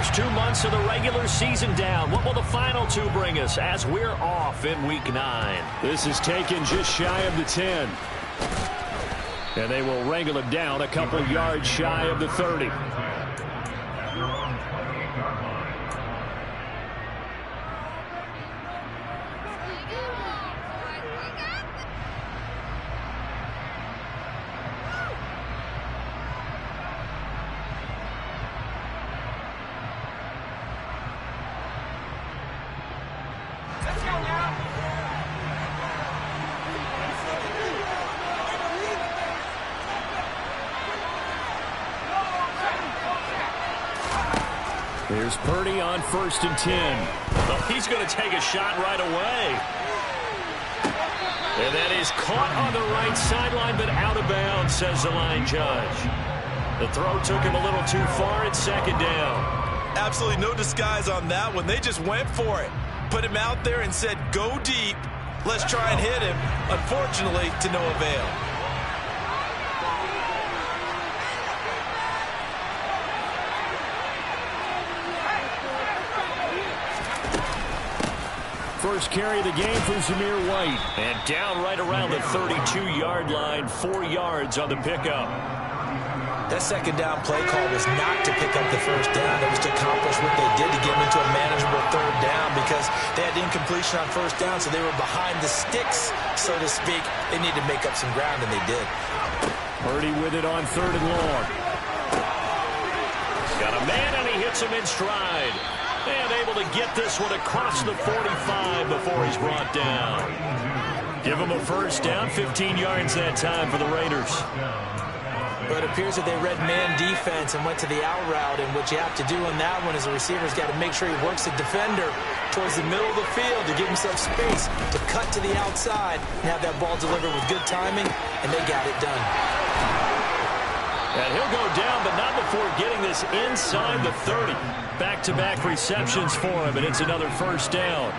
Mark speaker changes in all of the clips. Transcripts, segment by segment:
Speaker 1: first 2 months of the regular season down. What will the final two bring us as we're off in Week 9?
Speaker 2: This is taken just shy of the 10. And they will wrangle it down a couple yards shy of the 30. Here's Purdy on 1st and 10.
Speaker 1: Oh, he's going to take a shot right away. And that is caught on the right sideline, but out of bounds, says the line judge. The throw took him a little too far. It's 2nd down.
Speaker 3: Absolutely no disguise on that one. They just went for it. Put him out there and said, go deep. Let's try and hit him. Unfortunately, to no avail.
Speaker 2: First carry of the game for Zamir White.
Speaker 1: And down right around the 32-yard line, 4 yards on the pickup.
Speaker 3: That 2nd down play call was not to pick up the 1st down. It was to accomplish what they did to get them into a manageable 3rd down because they had incompletion on 1st down, so they were behind the sticks, so to speak. They needed to make up some ground, and they did.
Speaker 2: Purdy with it on 3rd and long.
Speaker 1: Got a man, and he hits him in stride. And able to get this one across the 45 before he's brought down. Give him a 1st down, 15 yards that time for the Raiders.
Speaker 3: But it appears that they read man defense and went to the out route, and what you have to do on that one is the receiver's got to make sure he works the defender towards the middle of the field to give himself space to cut to the outside and have that ball delivered with good timing, and they got it done.
Speaker 1: And he'll go down, but not before getting this inside the 30. Back-to-back receptions for him, and it's another 1st down.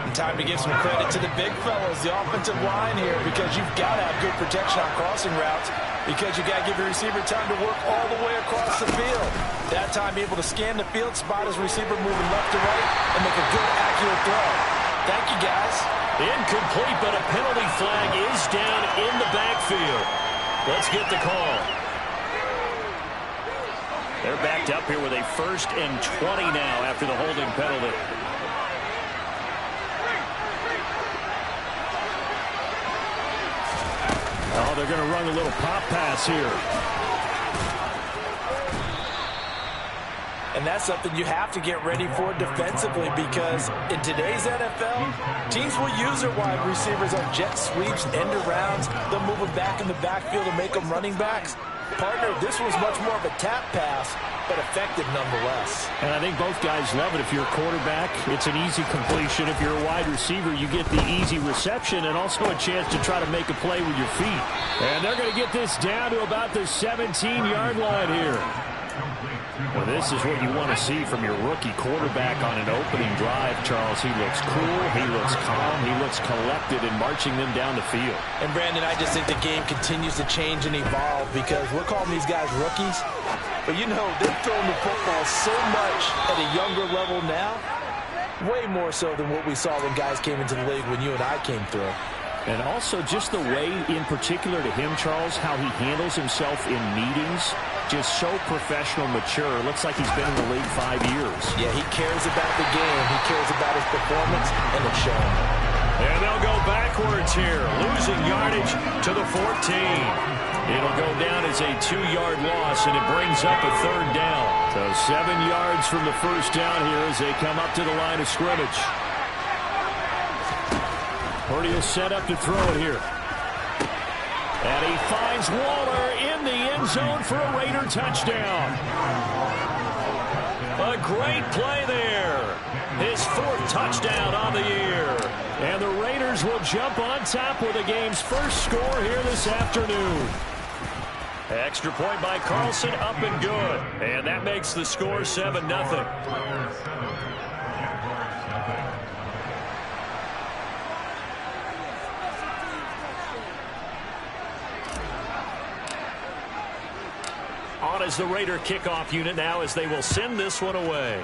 Speaker 3: And time to give some credit to the big fellas, the offensive line here, because you've got to have good protection on crossing routes, because you've got to give your receiver time to work all the way across the field. That time able to scan the field, spot his receiver moving left to right, and make a good, accurate throw. Thank you, guys.
Speaker 1: Incomplete, but a penalty flag is down in the backfield. Let's get the call. They're backed up here with a 1st and 20 now after the holding penalty.
Speaker 2: Oh, they're going to run a little pop pass here.
Speaker 3: And that's something you have to get ready for defensively, because in today's NFL, teams will use their wide receivers on jet sweeps, end arounds. They'll move them back in the backfield and make them running backs. Partner, this was much more of a tap pass, but effective nonetheless.
Speaker 2: And I think both guys love it. If you're a quarterback, it's an easy completion. If you're a wide receiver, you get the easy reception and also a chance to try to make a play with your feet. And they're going to get this down to about the 17-yard line here. Well, this is what you want to see from your rookie quarterback on an opening drive, Charles. He looks cool, he looks calm, he looks collected in marching them down the field.
Speaker 3: And, Brandon, I just think the game continues to change and evolve, because we're calling these guys rookies. But, you know, they're throwing the football so much at a younger level now, way more so than what we saw when guys came into the league when you and I came through.
Speaker 2: And also just the way, in particular to him, Charles, how he handles himself in meetings. Just so professional, mature. Looks like he's been in the league 5 years.
Speaker 3: Yeah, he cares about the game. He cares about his performance, and it's showing.
Speaker 1: And they'll go backwards here, losing yardage to the 14. It'll go down as a 2-yard loss, and it brings up a 3rd down. So 7 yards from the 1st down here as they come up to the line of scrimmage. Purdy will set up to throw it here. And he finds Waller in the end zone for a Raider touchdown. A great play there. His 4th touchdown on the year. And the Raiders will jump on top with the game's first score here this afternoon. Extra point by Carlson, up and good. And that makes the score 7-0. On out as the Raider kickoff unit now as they will send this one away.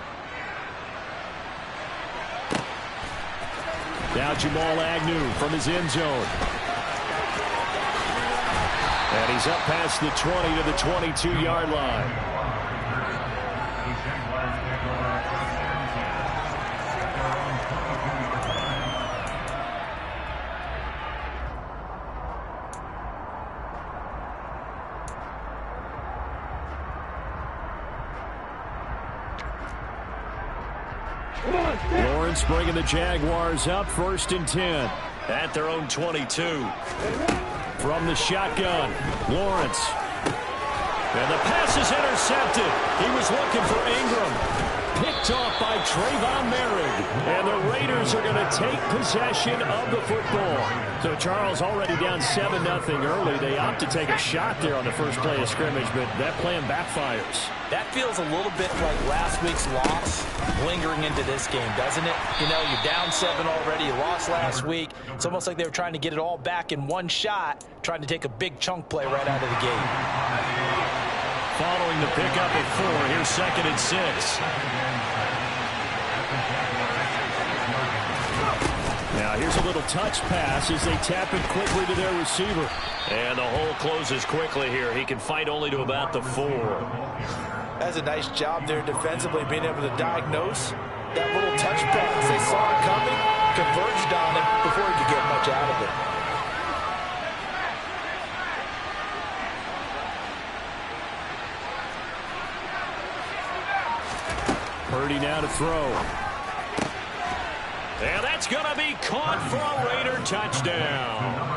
Speaker 1: Now Jamal Agnew from his end zone. And he's up past the 20 to the 22-yard line. Lawrence bringing the Jaguars up 1st and 10 at their own 22. From the shotgun, Lawrence. And the pass is intercepted. He was looking for Ingram. Picked off by Trayvon Merrick. And the Raiders are going to take possession of the football. So Charles already down 7-0 early. They opt to take a shot there on the first play of scrimmage, but that plan backfires.
Speaker 3: That feels a little bit like last week's loss lingering into this game, doesn't it? You know, you're down 7 already. You lost last week. It's almost like they were trying to get it all back in one shot, trying to take a big chunk play right out of the gate.
Speaker 1: Following the pickup of 4, here's 2nd and 6. Now here's a little touch pass as they tap it quickly to their receiver. And the hole closes quickly here. He can fight only to about the 4.
Speaker 3: That's a nice job there defensively, being able to diagnose that little touch pass. They saw it coming, converged on it before he could get much out of it.
Speaker 1: Purdy now to throw. And that's going to be caught for a Raider touchdown.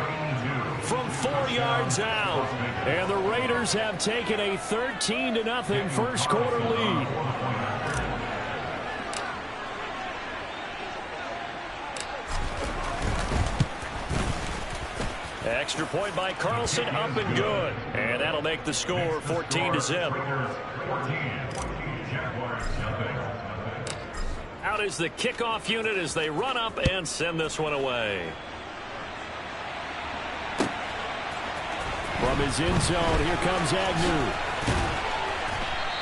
Speaker 1: From 4 yards out. And the Raiders have taken a 13-0 first quarter lead. Extra point by Carlson, up and good. And that'll make the score 14-0. Out is the kickoff unit as they run up and send this one away. From his end zone, here comes Agnew.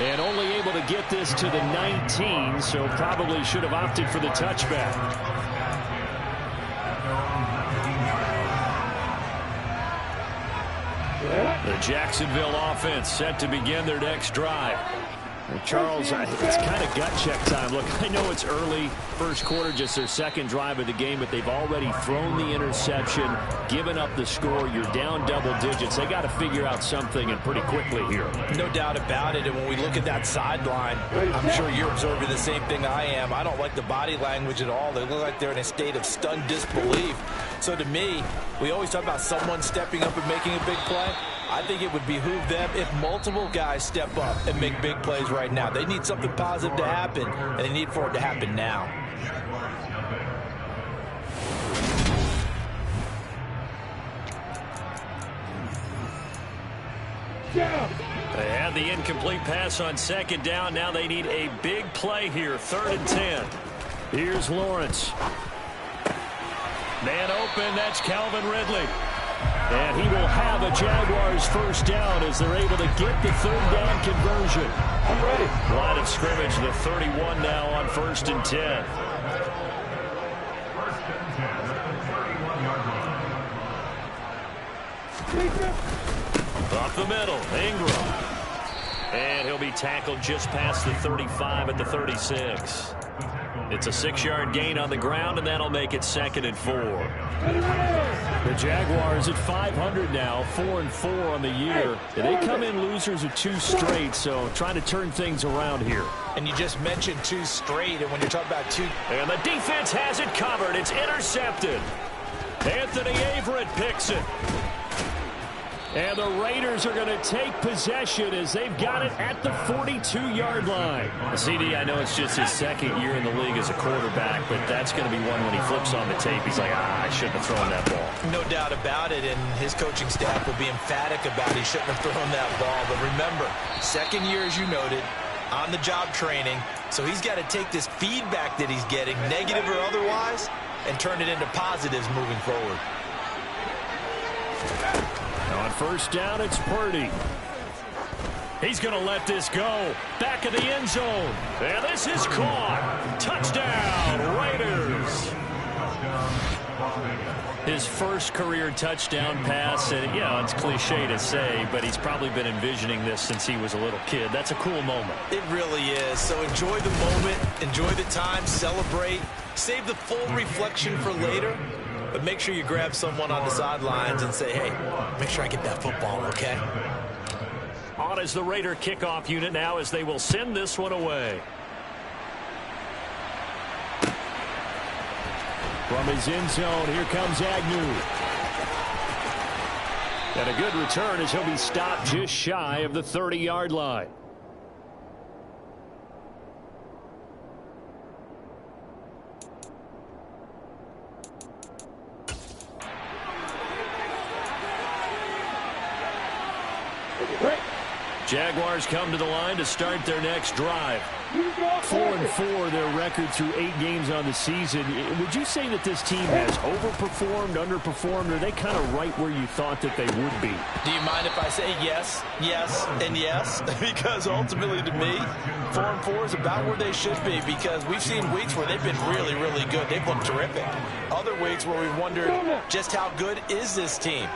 Speaker 1: And only able to get this to the 19, so probably should have opted for the touchback. The Jacksonville offense set to begin their next drive. And Charles, it's kind of gut check time. Look, I know it's early, first quarter, just their second drive of the game, but they've already thrown the interception, given up the score. You're down double digits. They got to figure out something, and pretty quickly here.
Speaker 3: No doubt about it. And when we look at that sideline, I'm sure you're observing the same thing I am. I don't like the body language at all. They look like they're in a state of stunned disbelief. So to me, we always talk about someone stepping up and making a big play. I think it would behoove them if multiple guys step up and make big plays right now. They need something positive to happen, and they need for it to happen now.
Speaker 1: They had the incomplete pass on second down. Now they need a big play here, 3rd and 10. Here's Lawrence. Man open, that's Calvin Ridley. And he will have a Jaguars first down as they're able to get the 3rd down conversion. I'm ready. Line of scrimmage, the 31 now on 1st and 10. Up the middle, Ingram. And he'll be tackled just past the 35 at the 36. It's a 6-yard gain on the ground, and that'll make it 2nd and 4. The Jaguars at 500 now, 4-4 on the year. They come in losers of 2 straight, so trying to turn things around here.
Speaker 3: And you just mentioned 2 straight, and when you're talking about 2...
Speaker 1: And the defense has it covered. It's intercepted. Anthony Averett picks it. And the Raiders are going to take possession as they've got it at the 42-yard line. CD, I know it's just his 2nd year in the league as a quarterback, but that's going to be one when he flips on the tape. He's like, I shouldn't have thrown that ball.
Speaker 3: No doubt about it, and his coaching staff will be emphatic about he shouldn't have thrown that ball. But remember, 2nd year, as you noted, on-the-job training, so he's got to take this feedback that he's getting, negative or otherwise, and turn it into positives moving forward.
Speaker 1: On 1st down, it's Purdy. He's going to let this go. Back of the end zone. And this is caught. Touchdown, Raiders. His first career touchdown pass, and yeah, it's cliche to say, but he's probably been envisioning this since he was a little kid. That's a cool moment.
Speaker 3: It really is. So enjoy the moment, enjoy the time, celebrate, save the full reflection for later, but make sure you grab someone on the sidelines and say, hey, make sure I get that football, okay?
Speaker 1: On is the Raider kickoff unit now as they will send this one away. From his end zone, here comes Agnew. And a good return as he'll be stopped just shy of the 30-yard line. Jaguars come to the line to start their next drive. 4-4 their record through 8 games on the season. Would you say that this team has overperformed, underperformed, or are they kind of right where you thought that they would be?
Speaker 3: Do you mind if I say yes, yes, and yes? Because ultimately to me, 4-4 is about where they should be, because we've seen weeks where they've been really, really good. They've looked terrific. Other weeks where we've wondered just how good is this team.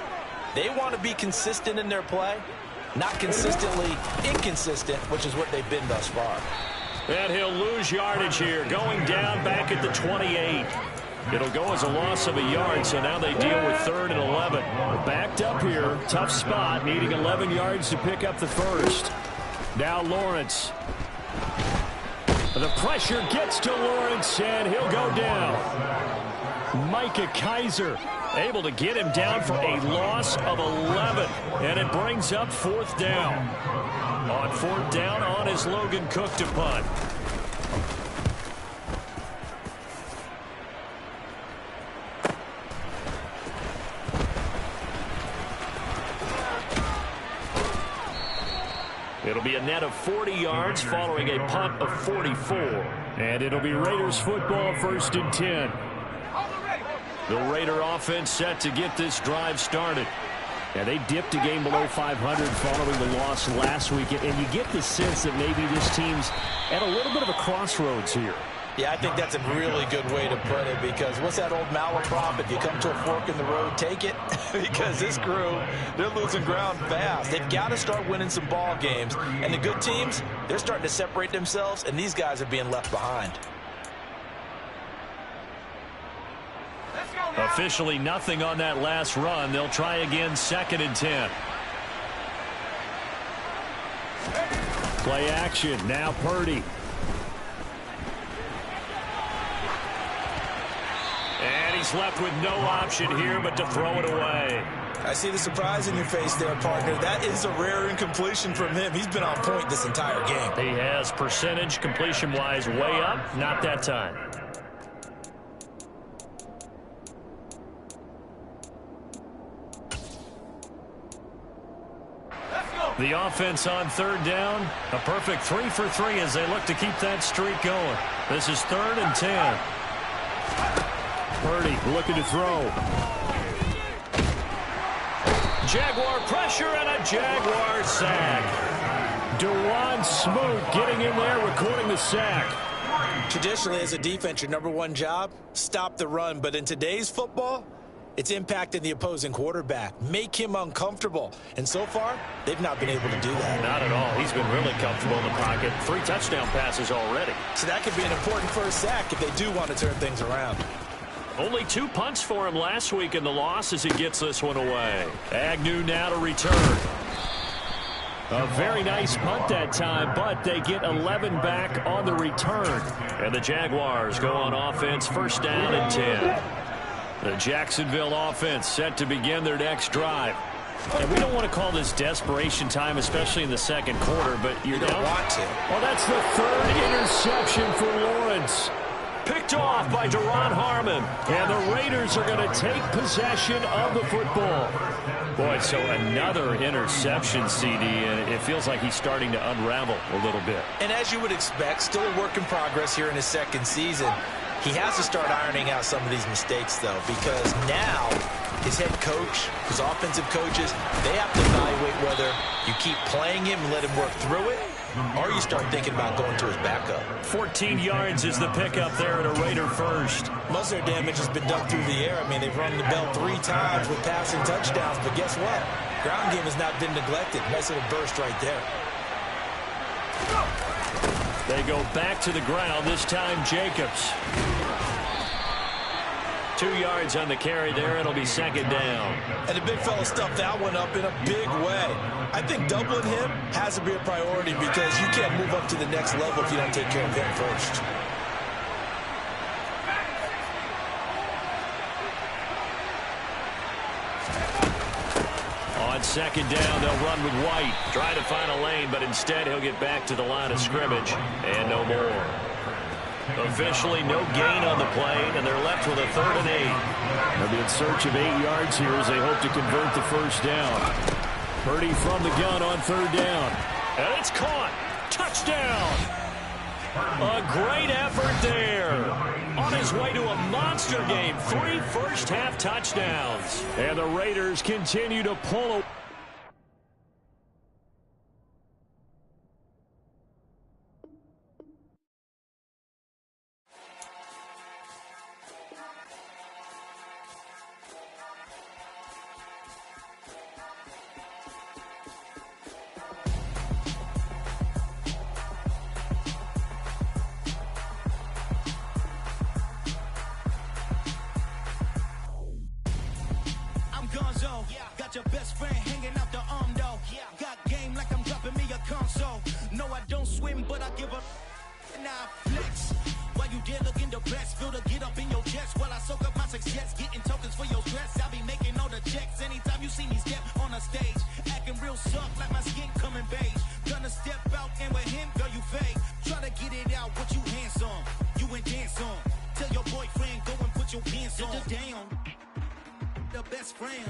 Speaker 3: They want to be consistent in their play, not consistently inconsistent, which is what they've been thus far.
Speaker 1: And he'll lose yardage here, going down back at the 28. It'll go as a loss of a yard, so now they deal with 3rd and 11. Backed up here, tough spot, needing 11 yards to pick up the first. Now Lawrence. The pressure gets to Lawrence, and he'll go down. Micah Kiser able to get him down for a loss of 11, and it brings up 4th down. On 4th down, on is Logan Cook to punt. It'll be a net of 40 yards following a punt of 44. And it'll be Raiders football, 1st and 10. The Raider offense set to get this drive started. And they dipped a game below 500 following the loss last week. And you get the sense that maybe this team's at a little bit of a crossroads here.
Speaker 3: Yeah, I think that's a really good way to put it, because what's that old malaprop? If you come to a fork in the road, take it. Because this crew, they're losing ground fast. They've got to start winning some ball games. And the good teams, they're starting to separate themselves, and these guys are being left behind.
Speaker 1: Officially nothing on that last run. They'll try again, 2nd and 10. Play action. Now Purdy. And he's left with no option here but to throw it away.
Speaker 3: I see the surprise in your face there, partner. That is a rare incompletion from him. He's been on point this entire game.
Speaker 1: He has percentage completion-wise way up. Not that time. The offense on 3rd down. A perfect 3 for 3 as they look to keep that streak going. This is 3rd and 10. Purdy looking to throw. Jaguar pressure and a Jaguar sack. Dewan Smoot getting in there, recording the sack.
Speaker 3: Traditionally, as a defense, your #1 job, stop the run. But in today's football, it's impacting the opposing quarterback. Make him uncomfortable. And so far, they've not been able to do that.
Speaker 1: Not at all. He's been really comfortable in the pocket. 3 touchdown passes already.
Speaker 3: So that could be an important first sack if they do want to turn things around.
Speaker 1: Only 2 punts for him last week in the loss as he gets this one away. Agnew now to return. A very nice punt that time, but they get 11 back on the return. And the Jaguars go on offense, 1st down and 10. The Jacksonville offense set to begin their next drive. And we don't want to call this desperation time, especially in the 2nd quarter, but you
Speaker 3: don't want to.
Speaker 1: Well, that's the 3rd interception for Lawrence. Picked off by Deron Harmon. And the Raiders are going to take possession of the football. Boy, so another interception, CD, and it feels like he's starting to unravel a little bit.
Speaker 3: And as you would expect, still a work in progress here in his 2nd season. He has to start ironing out some of these mistakes, though, because now his head coach, his offensive coaches, they have to evaluate whether you keep playing him and let him work through it, or you start thinking about going to his backup.
Speaker 1: 14 yards is the pickup there at a Raider first.
Speaker 3: Most of their damage has been done through the air. I mean, they've run the bell 3 times with passing touchdowns, but guess what? Ground game has not been neglected. Nice little burst right there.
Speaker 1: They go back to the ground, this time Jacobs. 2 yards on the carry there. It'll be second down.
Speaker 3: And the big fella stuffed that one up in a big way. I think doubling him has to be a priority because you can't move up to the next level if you don't take care of him first.
Speaker 1: On second down, they'll run with White. Try to find a lane, but instead he'll get back to the line of scrimmage. And no more. Officially no gain on the play, and they're left with a 3rd and 8.
Speaker 2: They'll be in search of 8 yards here as they hope to convert the first down. Purdy from the gun on 3rd down.
Speaker 1: And it's caught. Touchdown. A great effort there. On his way to a monster game. 3 first-half touchdowns.
Speaker 2: And the Raiders continue to pull.
Speaker 4: Got your best friend hanging out the arm though. Got game like I'm dropping me a console. No, I don't swim, but I give up. And I flex. While you there looking the best, feel to get up in your chest while I soak up my success. Getting tokens for your stress. I be making all the checks anytime you see me step on a stage. Acting real soft like my skin coming beige. Gonna step out and with him, girl, you fake. Try to get it out, what you handsome. You and dance on. Tell your boyfriend, go and put your pants on. Down. The best friend.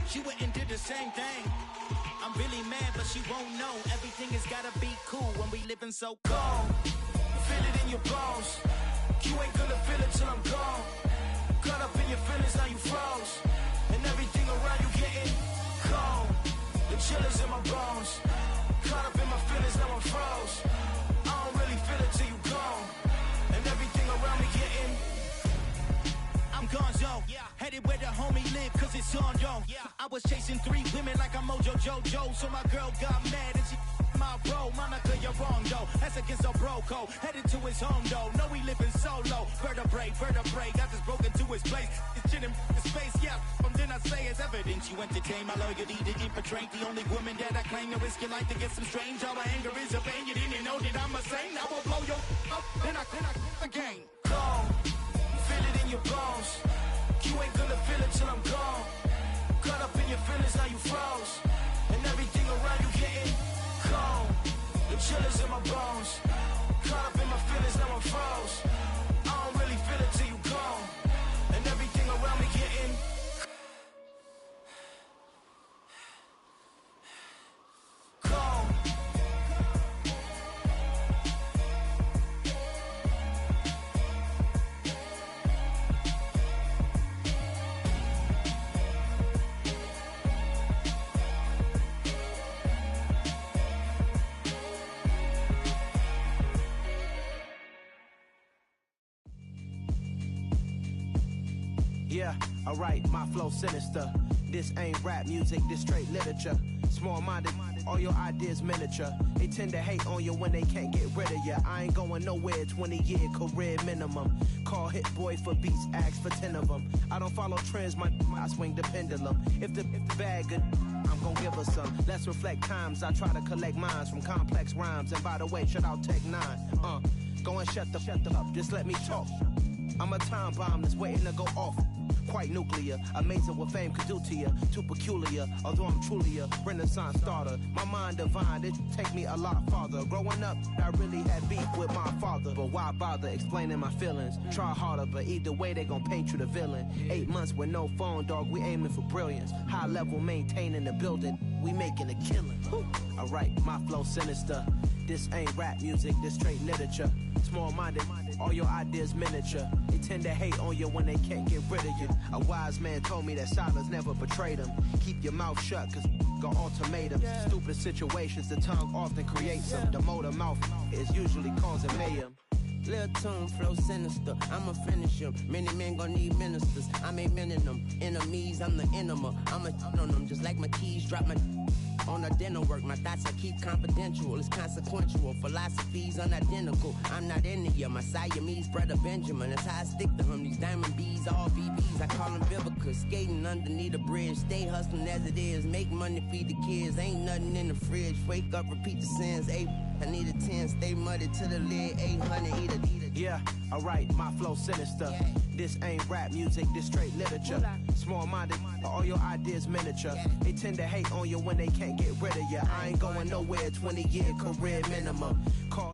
Speaker 4: She went and did the same thing. I'm really mad, but she won't know. Everything has gotta be cool when we living so cold. Feel it in your bones. You ain't gonna feel it till I'm gone. Caught up in your feelings, now you froze. And everything around you getting cold. The chill is in my bones. Caught up in my feelings, now I'm froze. I don't really feel it till you gone. And everything around me getting I'm gonzo. Headed where the homie live, cause it's on, yo. I was chasing 3 women like I'm Mojo Jojo. So my girl got mad and she my bro. Monica, you're wrong, though. That's against a bro code. Headed to his home, though. No, he living solo. Vertebrae. Got this broken to his place. It's chin in his face, yeah. From then I say it's evidence. You entertain my loyalty to infiltrate. The only woman that I claim to risk your life to get some strange. All my anger is a pain. You didn't know that I'm a saint. I will blow your up. Then I again. Cold. Feel it in your bones. You ain't gonna feel it till I'm gone. Caught up in your feelings, now you froze. And everything around you getting cold. The chill is in my bones. Caught up in my feelings, now I'm froze. I don't really feel it till you gone. And everything around me getting cold.
Speaker 5: Yeah, alright, my flow sinister. This ain't rap music, this straight literature. Small-minded, all your ideas miniature. They tend to hate on you when they can't get rid of you. I ain't going nowhere, 20-year career minimum. Call Hit Boy for beats, ask for 10 of them. I don't follow trends, I swing the pendulum. If the bag good, I'm gonna give her some. Let's reflect times, I try to collect minds from complex rhymes. And by the way, shout out Tech 9. Go and shut the up, just let me talk. I'm a time bomb that's waiting to go off. Quite nuclear, amazing what fame could do to you. Too peculiar, although I'm truly a renaissance starter. My mind divine, it take me a lot farther. Growing up, I really had beef with my father. But why bother explaining my feelings? Try harder, but either way they gon' paint you the villain. 8 months with no phone, dog, we aiming for brilliance. High level maintaining the building, we making a killing. Alright, my flow sinister. This ain't rap music, this straight literature. Small-minded, All your ideas miniature. They tend to hate on you when they can't get rid of you. A wise man told me that silence never betrayed him. Keep your mouth shut, cause got ultimatums. Stupid situations, the tongue often creates them. The motor mouth is usually causing mayhem.
Speaker 6: Lil' tune, flow sinister, I'ma finish him. Many men gon' need ministers, I ain't mending them. Enemies, I'm the enema, I'ma on them. Just like my keys, drop my on the dinner work. My thoughts I keep confidential, it's consequential. Philosophies unidentical, I'm not in the year. My Siamese brother Benjamin, that's how I stick to him. These diamond bees, all BBs, I call them Vivica. Skating underneath the bridge, stay hustling as it is. Make money, feed the kids, ain't nothing in the fridge. Wake up, repeat the sins, I need a 10, stay muddy to the lid, 800, eat it.
Speaker 5: Yeah, alright, my flow sinister. This ain't rap music, this straight literature. Small-minded, all your ideas miniature. They tend to hate on you when they can't get rid of you. I ain't going nowhere, 20-year career minimum. Call